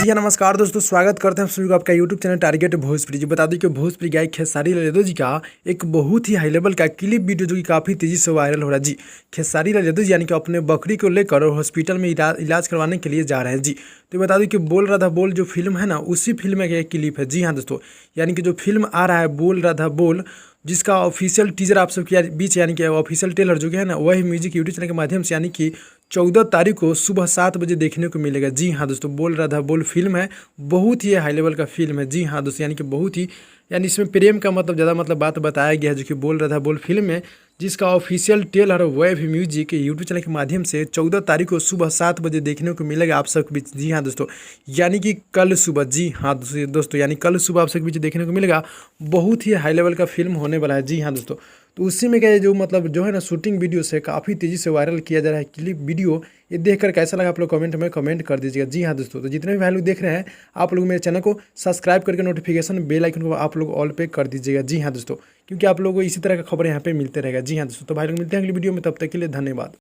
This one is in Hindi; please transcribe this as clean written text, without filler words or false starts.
जी हाँ, नमस्कार दोस्तों, स्वागत करते हैं सभी को आपका यूट्यूब चैनल टारगेट भोजपुरी। जी बता दूं कि भोजपुरी गायक खेसारी लाल यादव जी का एक बहुत ही हाई लेवल का क्लिप वीडियो जो कि काफ़ी तेज़ी से वायरल हो रहा है। जी खेसारी लाल यादव जी यानी कि अपने बकरी को लेकर हॉस्पिटल में इलाज करवाने के लिए जा रहे हैं। जी तो बता दूं कि बोल रहा था बोल जो फिल्म है ना, उसी फिल्म का एक क्लिप है। जी हाँ दोस्तों, यानी कि जो फिल्म आ रहा है बोल रहा था बोल, जिसका ऑफिशियल टीजर आप सबके बीच यानी कि ऑफिशियल ट्रेलर जो कि है ना, वही म्यूजिक यूट्यूब चैनल के माध्यम से यानी कि 14 तारीख को सुबह 7 बजे देखने को मिलेगा। जी हाँ दोस्तों, बोल रहा था बोल फिल्म है, बहुत ही हाई लेवल का फिल्म है। जी हाँ दोस्तों, यानी कि बहुत ही यानी इसमें प्रेम का मतलब ज़्यादा मतलब बात बताया गया है, जो कि बोल रहा था बोल फिल्म में, जिसका official trailer web music YouTube channel के माध्यम से 14 तारीख को सुबह 7 बजे देखने को मिलेगा आप सबके बीच। जी हाँ दोस्तों, यानी कि कल सुबह। जी हाँ दोस्तों, यानी कल सुबह आप सबके बीच देखने को मिलेगा। बहुत ही हाई लेवल का फिल्म होने वाला है। जी हाँ दोस्तों, तो उसी में क्या है जो मतलब जो है ना शूटिंग वीडियो से काफ़ी तेज़ी से वायरल किया जा रहा है क्लिप वीडियो। ये देखकर कैसा लगा आप लोग कमेंट में कमेंट कर दीजिएगा। जी हाँ दोस्तों, तो जितने भी भाई लोग देख रहे हैं, आप लोग मेरे चैनल को सब्सक्राइब करके नोटिफिकेशन बेल आइकन को आप लोग ऑल पे कर दीजिएगा। जी हाँ दोस्तों, क्योंकि आप लोगों को इसी तरह का खबर यहाँ पे मिलते रहेगा। जी हाँ दोस्तों, तो भाई लोग मिलते हैं अगली वीडियो में, तब तक के लिए धन्यवाद।